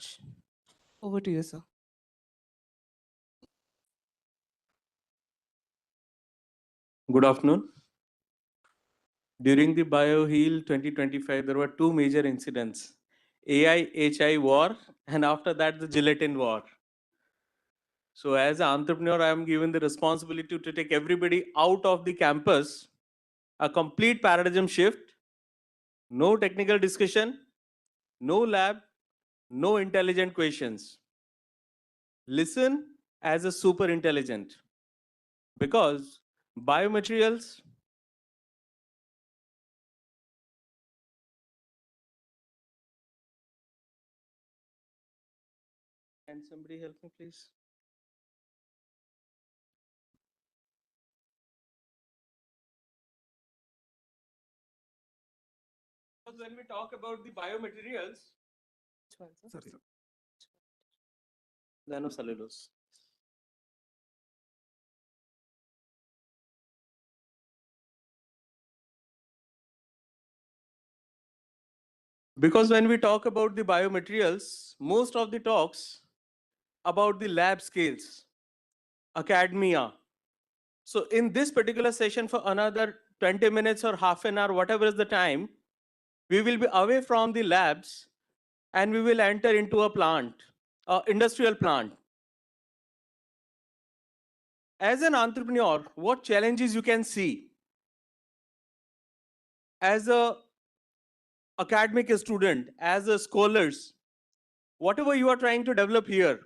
Prakash, over to you, sir. Good afternoon. During the BioHeal 2025, there were two major incidents, AI-HI war, and after that, the gelatin war. So as an entrepreneur, I am given the responsibility to take everybody out of the campus, a complete paradigm shift, no technical discussion, no lab, no intelligent questions. Listen as a super intelligent, because biomaterials. Can somebody help me, please? Because when we talk about the biomaterials, Sorry. nanocellulose. Because when we talk about the biomaterials, most of the talks about the lab scales, academia. So in this particular session for another 20 minutes or half an hour, whatever is the time, we will be away from the labs and we will enter into a plant, industrial plant. As an entrepreneur, what challenges you can see? As a academic student, as a scholars, whatever you are trying to develop here,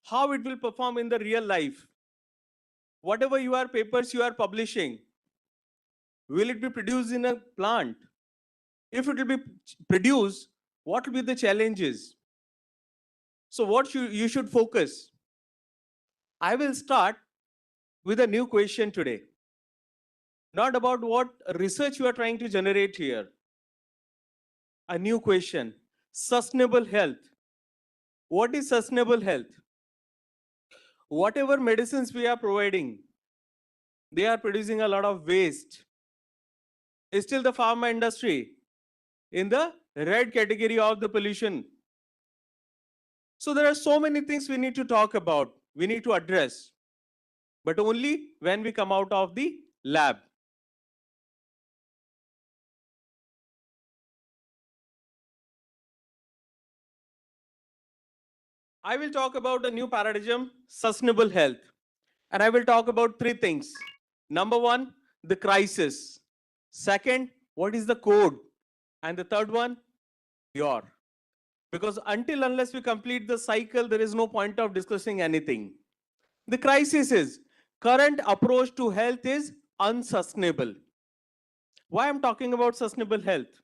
how it will perform in the real life? Whatever your papers you are publishing, will it be produced in a plant? If it will be produced, what will be the challenges? So what you should focus? I will start with a new question today. Not about what research you are trying to generate here. A new question. Sustainable health. What is sustainable health? Whatever medicines we are providing, they are producing a lot of waste. Still the pharma industry in the red category of the pollution. So there are so many things we need to talk about, we need to address, but only when we come out of the lab. I will talk about a new paradigm, sustainable health. And I will talk about three things. Number one, the crisis. Second, what is the code? And the third one, your. Because unless we complete the cycle, there is no point of discussing anything. The crisis is current approach to health is unsustainable. Why I'm talking about sustainable health?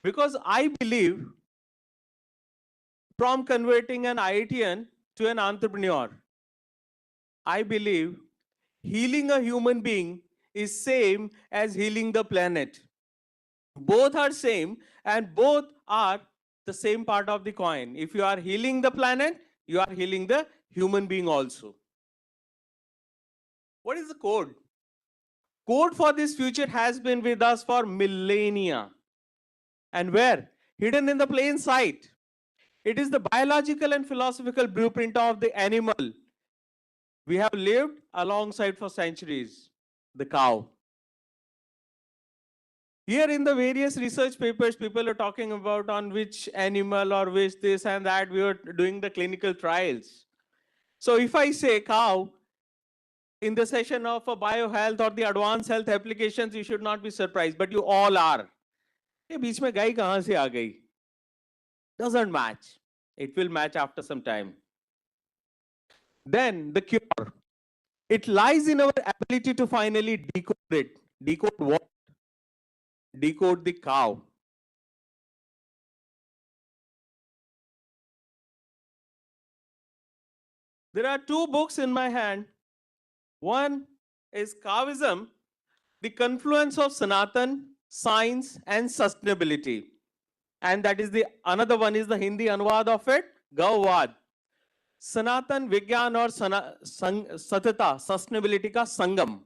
Because I believe from converting an IITian to an entrepreneur, I believe healing a human being is same as healing the planet. Both are same and both are the same part of the coin. If you are healing the planet, you are healing the human being also. What is the code? Code for this future has been with us for millennia. And where? Hidden in the plain sight. It is the biological and philosophical blueprint of the animal we have lived alongside for centuries, the cow. Here in the various research papers, people are talking about on which animal or which this and that we are doing the clinical trials. So if I say cow, in the session of a biohealth or the advanced health applications, you should not be surprised, but you all are. ये बीच में गाय कहाँ से आ गई? Doesn't match. It will match after some time. Then the cure. It lies in our ability to finally decode it. Decode what? Decode the cow. There are two books in my hand. One is Cowism, the confluence of Sanatan, science, and sustainability. And that is the another one is the Hindi anuvad of it, Gauvad. Sanatan Vigyan or Satyata, sustainability ka Sangam.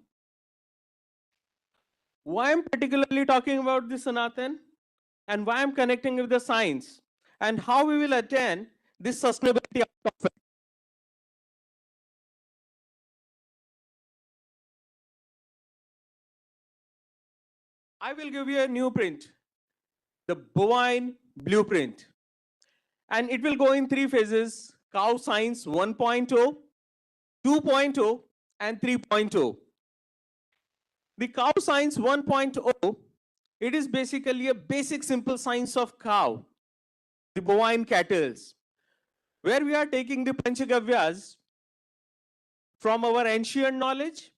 Why I'm particularly talking about the Sanatan and why I'm connecting with the science and how we will attain this sustainability out of it. I will give you a new print, the bovine blueprint. And it will go in three phases: cow science 1.0, 2.0, and 3.0. The cow science 1.0, it is basically a basic simple science of cow, the bovine cattle, where we are taking the Panchagavyas from our ancient knowledge,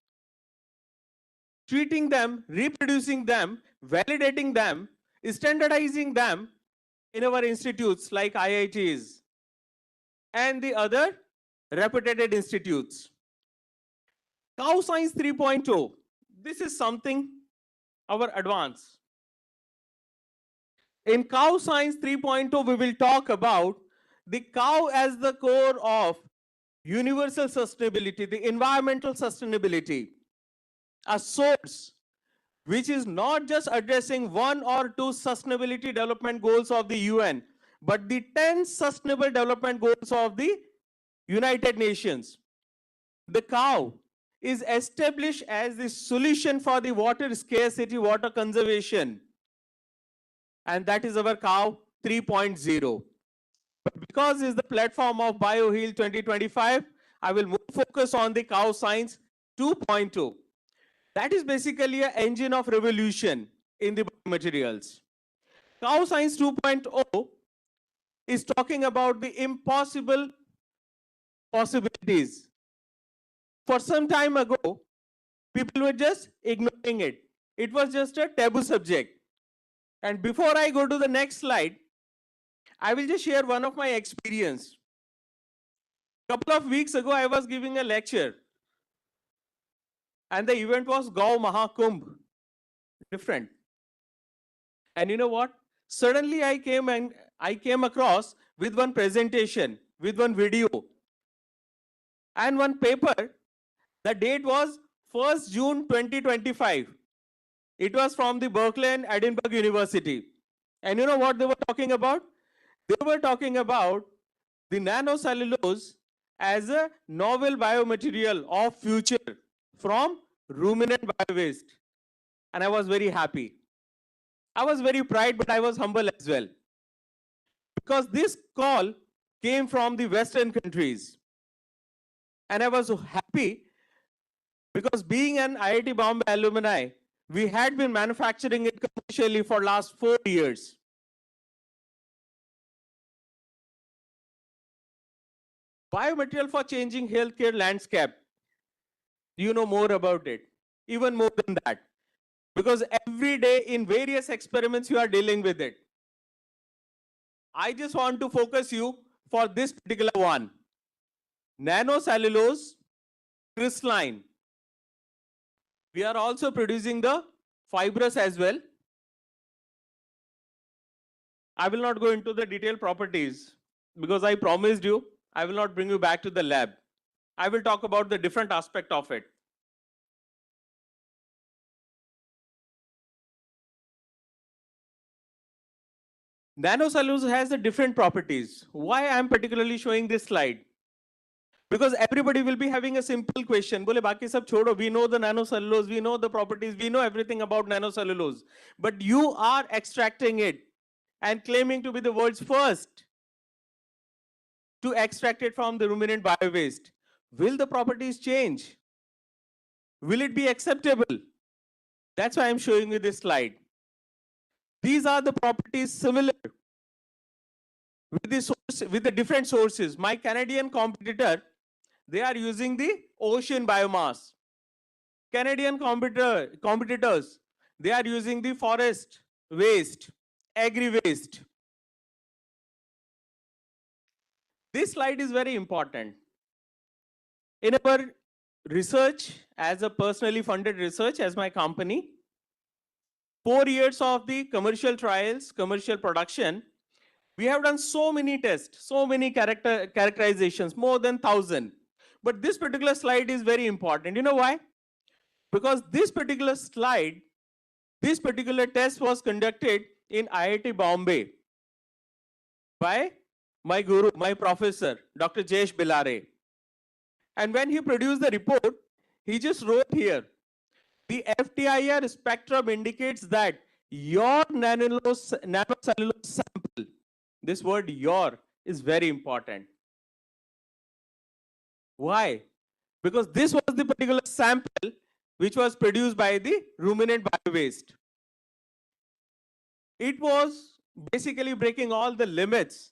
treating them, reproducing them, validating them, standardizing them in our institutes like IITs and the other reputed institutes. Cow Science 3.0, this is something our advance. In Cow Science 3.0, we will talk about the cow as the core of universal sustainability, the environmental sustainability, a source which is not just addressing one or two sustainability development goals of the UN, but the 10 sustainable development goals of the United Nations. The cow is established as the solution for the water scarcity, water conservation. And that is our cow 3.0. But because it's the platform of BioHeal 2025, I will more focus on the cow science 2.0. That is basically an engine of revolution in the materials. Cow Science 2.0 is talking about the impossible possibilities. For some time ago, people were just ignoring it. It was just a taboo subject. And before I go to the next slide, I will just share one of my experience. A couple of weeks ago, I was giving a lecture. And the event was Gau Mahakumbh. Different. And you know what? Suddenly I came across with one presentation, with one video, and one paper. The date was 1st June 2025. It was from the Berkeley and Edinburgh University. And you know what they were talking about? They were talking about the nanocellulose as a novel biomaterial of future from ruminant bio-waste. And I was very happy. I was very proud, but I was humble as well. Because this call came from the Western countries. And I was so happy because being an IIT Bombay alumni, we had been manufacturing it commercially for last 4 years. Biomaterial for changing healthcare landscape. You know more about it, even more than that. Because every day in various experiments, you are dealing with it. I just want to focus you for this particular one. Nanocellulose, crystalline. We are also producing the fibrous as well. I will not go into the detailed properties because I promised you I will not bring you back to the lab. I will talk about the different aspect of it. Nanocellulose has the different properties. Why I am particularly showing this slide? Because everybody will be having a simple question. Bole baki sab chodo. We know the nanocellulose, we know the properties, we know everything about nanocellulose. But you are extracting it and claiming to be the world's first to extract it from the ruminant bio-waste. Will the properties change? Will it be acceptable? That's why I'm showing you this slide. These are the properties similar with the different sources. My Canadian competitor, they are using the ocean biomass. Canadian competitors, they are using the forest waste, agri-waste. This slide is very important. In our research, as a personally funded research, as my company, 4 years of the commercial trials, commercial production, we have done so many tests, so many characterizations, more than 1,000. But this particular slide is very important. You know why? Because this particular slide, this particular test was conducted in IIT Bombay by my guru, my professor, Dr. Jayesh Bilare. And when he produced the report, he just wrote here, the FTIR spectrum indicates that your nanocellulose sample, this word your is very important. Why? Because this was the particular sample which was produced by the ruminant bio-waste. It was basically breaking all the limits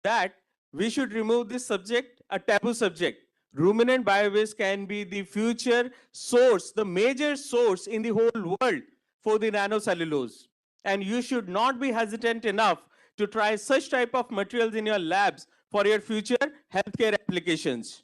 that we should remove this subject, a taboo subject. Ruminant bio-waste can be the future source, the major source in the whole world for the nanocellulose. And you should not be hesitant enough to try such type of materials in your labs for your future healthcare applications.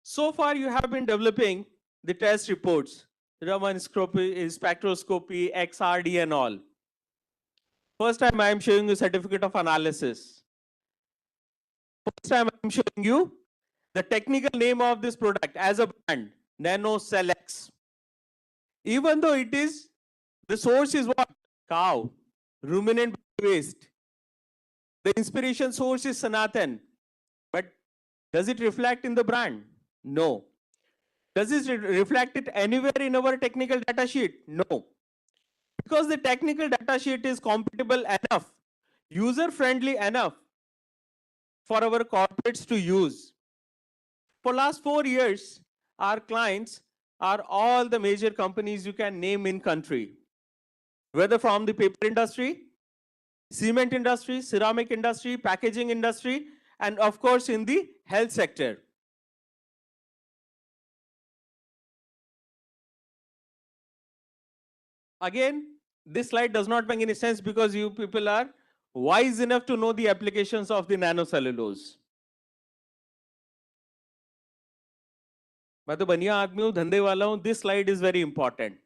So far, you have been developing the test reports, Raman spectroscopy, XRD, and all. First time I am showing you certificate of analysis. First time I am showing you the technical name of this product as a brand, NanoCellX. Even though it is, the source is what? Cow, ruminant waste. The inspiration source is Sanatan. But does it reflect in the brand? No. Does it reflect it anywhere in our technical data sheet? No. Because the technical data sheet is compatible enough, user-friendly enough for our corporates to use. For last 4 years, our clients are all the major companies you can name in country, whether from the paper industry, cement industry, ceramic industry, packaging industry, and of course in the health sector. Again, this slide does not make any sense because you people are wise enough to know the applications of the nanocellulose. मैं तो बढ़िया आदमी हूँ, धंधे वाला हूँ. This slide is very important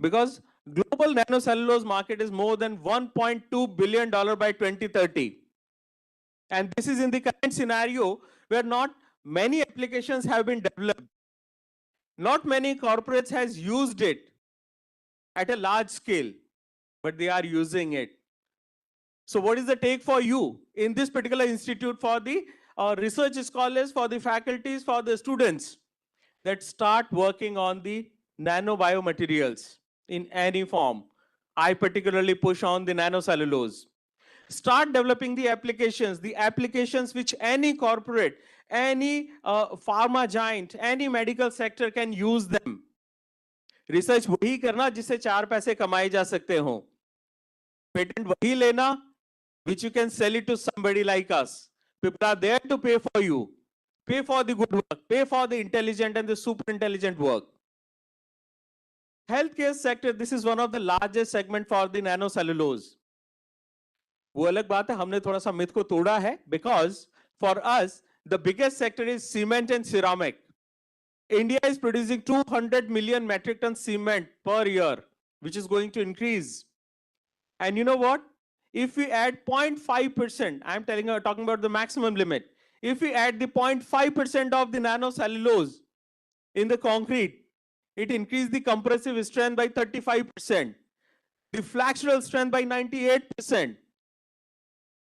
because global nanocellulose market is more than $1.2 billion by 2030. And this is in the current scenario where not many applications have been developed. Not many corporates has used it at a large scale, but they are using it. So what is the take for you in this particular institute for the research scholars, for the faculties, for the students that start working on the nanobiomaterials in any form? I particularly push on the nanocellulose. Start developing the applications which any corporate, any pharma giant, any medical sector can use them. Research वही करना जिससे 4 पैसे कमाए जा सकते हो. Patent वही लेना which you can sell it to somebody like us. People are there to pay for you, pay for the good work, pay for the intelligent and the super intelligent work. Healthcare sector, this is one of the largest segment for the nanocellulose. वो अलग बात है, हमने थोड़ा सा myth को तोड़ा है because for us the biggest sector is cement and ceramic. India is producing 200 million metric ton cement per year, which is going to increase. And you know what? If we add 0.5%, I'm talking about the maximum limit. If we add the 0.5% of the nanocellulose in the concrete, it increases the compressive strength by 35%, the flexural strength by 98%.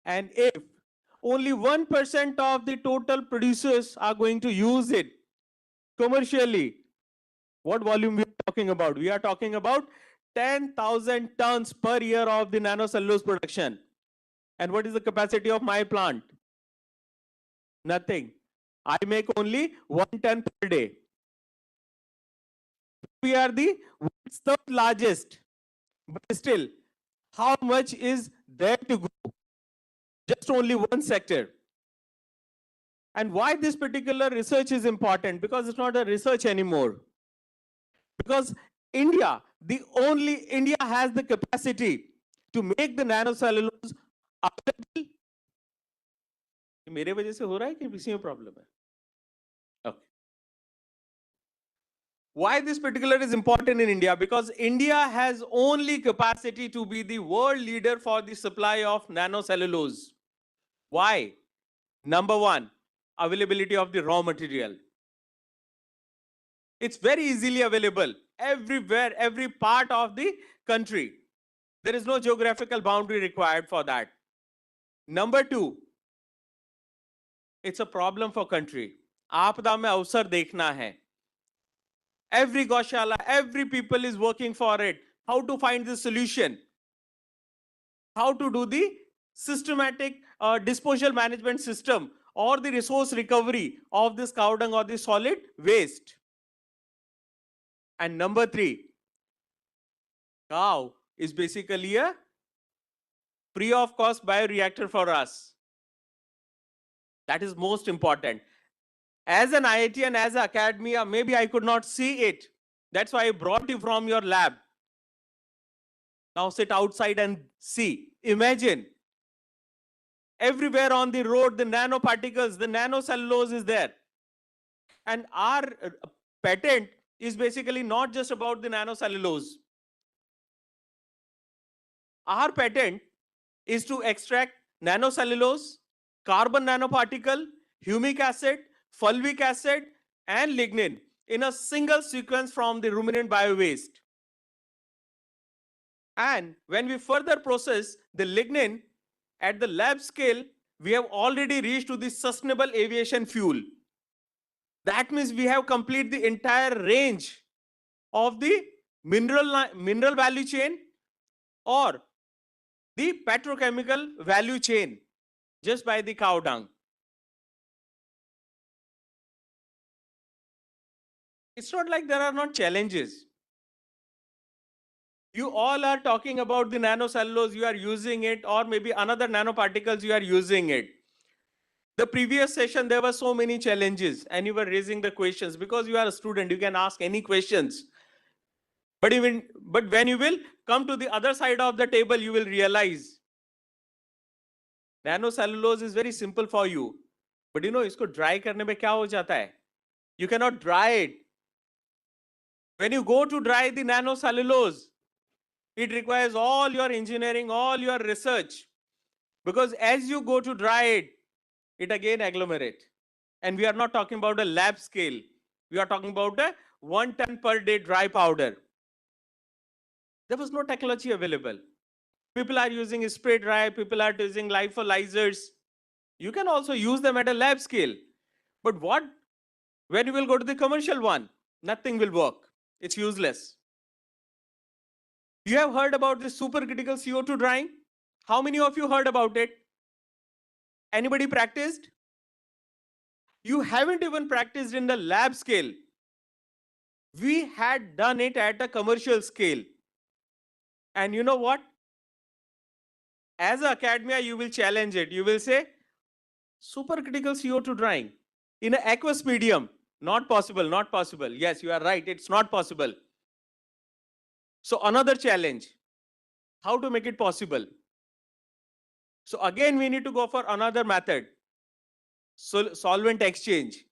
And if only 1% of the total producers are going to use it commercially, what volume we are talking about? We are talking about 10,000 tons per year of the nanocellulose production. And what is the capacity of my plant? Nothing. I make only 1 ton per day. We are the world's third largest. But still, how much is there to go? Just only one sector. And why this particular research is important? Because it's not a research anymore. Because India has the capacity to make the nanocellulose available. मेरे वजह से हो रहा है कि किसी में problem है? Okay. Why this particular is important in India? Because India has only capacity to be the world leader for the supply of nanocellulose. Why? Number one, availability of the raw material. It's very easily available. everywhere, every part of the country. There is no geographical boundary required for that. Number two, it's a problem for country. आपदा में अवसर देखना है. Every Goshala, every people is working for it. How to find the solution? How to do the systematic disposal management system or the resource recovery of this cow dung or the solid waste. And number three, cow is basically a free of cost bioreactor for us. That is most important. As an IIT and as an academia, maybe I could not see it. That's why I brought you from your lab. Now sit outside and see. Imagine everywhere on the road, the nanoparticles, the nanocellulose is there. And our patent is basically not just about the nanocellulose. Our patent is to extract nanocellulose, carbon nanoparticle, humic acid, fulvic acid, and lignin in a single sequence from the ruminant biowaste. And when we further process the lignin at the lab scale, we have already reached to the sustainable aviation fuel. That means we have completed the entire range of the mineral value chain or the petrochemical value chain just by the cow dung. It's not like there are not challenges. You all are talking about the nanocellulose, you are using it, or maybe another nanoparticles, you are using it. The previous session, there were so many challenges and you were raising the questions. Because you are a student, you can ask any questions. But when you will come to the other side of the table, you will realize nanocellulose is very simple for you. But you know, isko dry karne mein kya ho jata hai? You cannot dry it. When you go to dry the nanocellulose, it requires all your engineering, all your research. Because as you go to dry it, it again agglomerate. And we are not talking about a lab scale. We are talking about a 1 ton per day dry powder. There was no technology available. People are using spray dry, people are using lyophilizers. You can also use them at a lab scale. But when you will go to the commercial one, nothing will work. It's useless. You have heard about this supercritical CO2 drying? How many of you heard about it? Anybody practiced? You haven't even practiced in the lab scale. We had done it at a commercial scale. And you know what? As an academia, you will challenge it. You will say, supercritical CO2 drying in an aqueous medium, not possible, not possible. Yes, you are right, it's not possible. So another challenge, how to make it possible? So again, we need to go for another method, solvent exchange.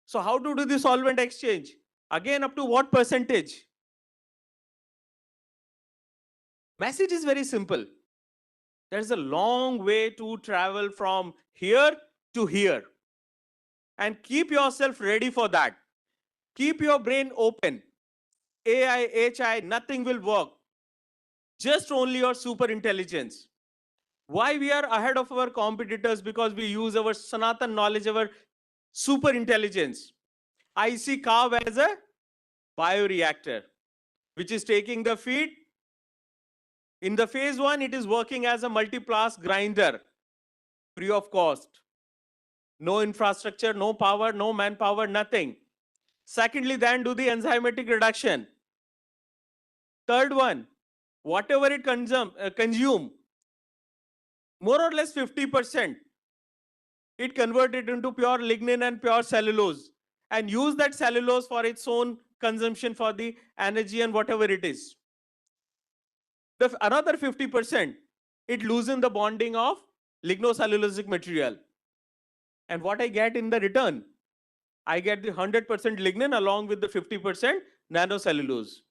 So how to do the solvent exchange? Again, up to what percentage? Message is very simple. There's a long way to travel from here to here. And keep yourself ready for that. Keep your brain open. AI, HI, nothing will work. Just only your super intelligence. Why we are ahead of our competitors? Because we use our Sanatan knowledge, our super intelligence. I see cow as a bioreactor, which is taking the feed. In the phase one, it is working as a multi-pass grinder, free of cost. No infrastructure, no power, no manpower, nothing. Secondly, then do the enzymatic reduction. Third one, whatever it consume, more or less 50%, it converted into pure lignin and pure cellulose and use that cellulose for its own consumption for the energy and whatever it is. Another 50%, it loosens the bonding of lignocellulosic material. And what I get in the return? I get the 100% lignin along with the 50% nanocellulose.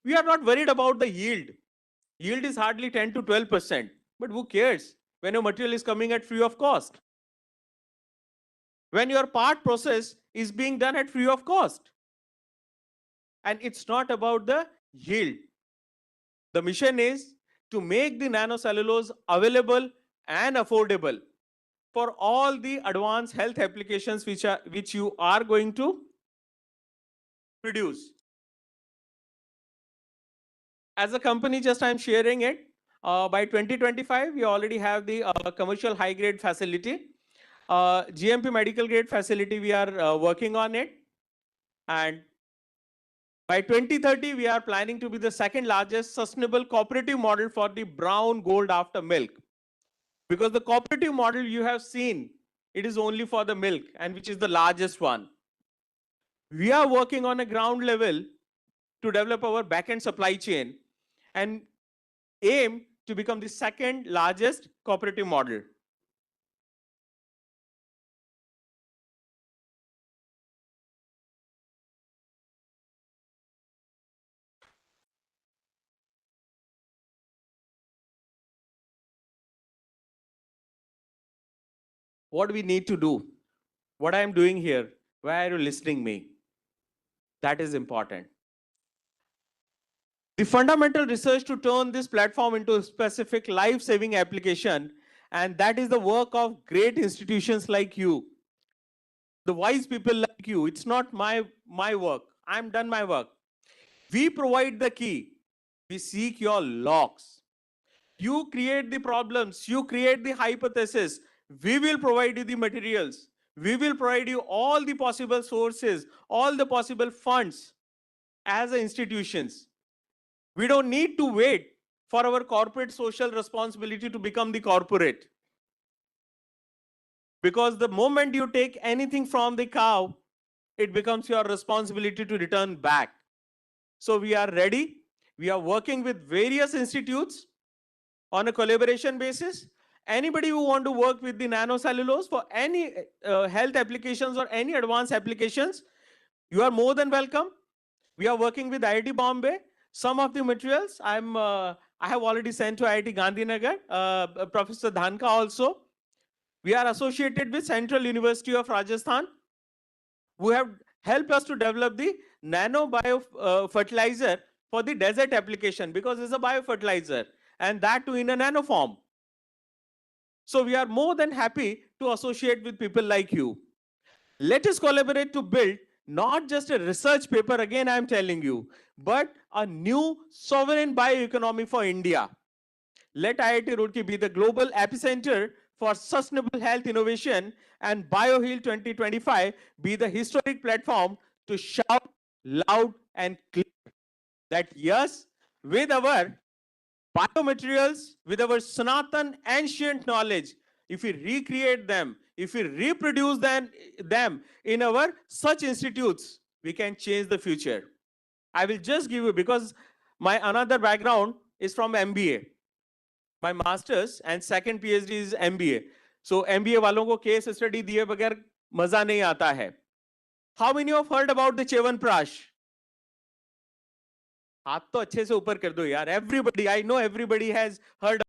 We are not worried about the yield. Yield is hardly 10 to 12%. But who cares when your material is coming at free of cost? When your part process is being done at free of cost. And it's not about the yield. The mission is to make the nanocellulose available and affordable for all the advanced health applications which you are going to produce. As a company, just I'm sharing it. By 2025, we already have the commercial high grade facility. GMP medical grade facility, we are working on it. And by 2030, we are planning to be the second largest sustainable cooperative model for the brown gold after milk. Because the cooperative model you have seen, it is only for the milk, and which is the largest one. We are working on a ground level to develop our back-end supply chain and aim to become the second largest cooperative model. What we need to do, what I am doing here, why are you listening me? That is important. The fundamental research to turn this platform into a specific life-saving application, and that is the work of great institutions like you, the wise people like you. It's not my work. I'm done my work. We provide the key. We seek your locks. You create the problems. You create the hypothesis. We will provide you the materials. We will provide you all the possible sources, all the possible funds as institutions. We don't need to wait for our corporate social responsibility to become the corporate. Because the moment you take anything from the cow, it becomes your responsibility to return back. So we are ready. We are working with various institutes on a collaboration basis. Anybody who want to work with the nanocellulose for any health applications or any advanced applications, you are more than welcome. We are working with IIT Bombay. Some of the materials I have already sent to IIT Gandhinagar, Professor Dhanka also. We are associated with Central University of Rajasthan, who have helped us to develop the nano bio fertilizer for the desert application, because it's a biofertilizer, and that too in a nano form. So we are more than happy to associate with people like you. Let us collaborate to build not just a research paper, again I am telling you, but a new sovereign bioeconomy for India. Let IIT Roorkee be the global epicenter for sustainable health innovation, and BioHeal 2025 be the historic platform to shout loud and clear that yes, with our biomaterials, with our Sanatan ancient knowledge, if we recreate them, if we reproduce them in our such institutes, we can change the future. I will just give you, because my another background is from MBA. My master's and second PhD is MBA. So MBA वालों को case study दिए बगैर मजा नहीं आता है. How many of heard about the Chyawanprash? हाथ तो अच्छे से ऊपर कर दो यार. Everybody, I know everybody has heard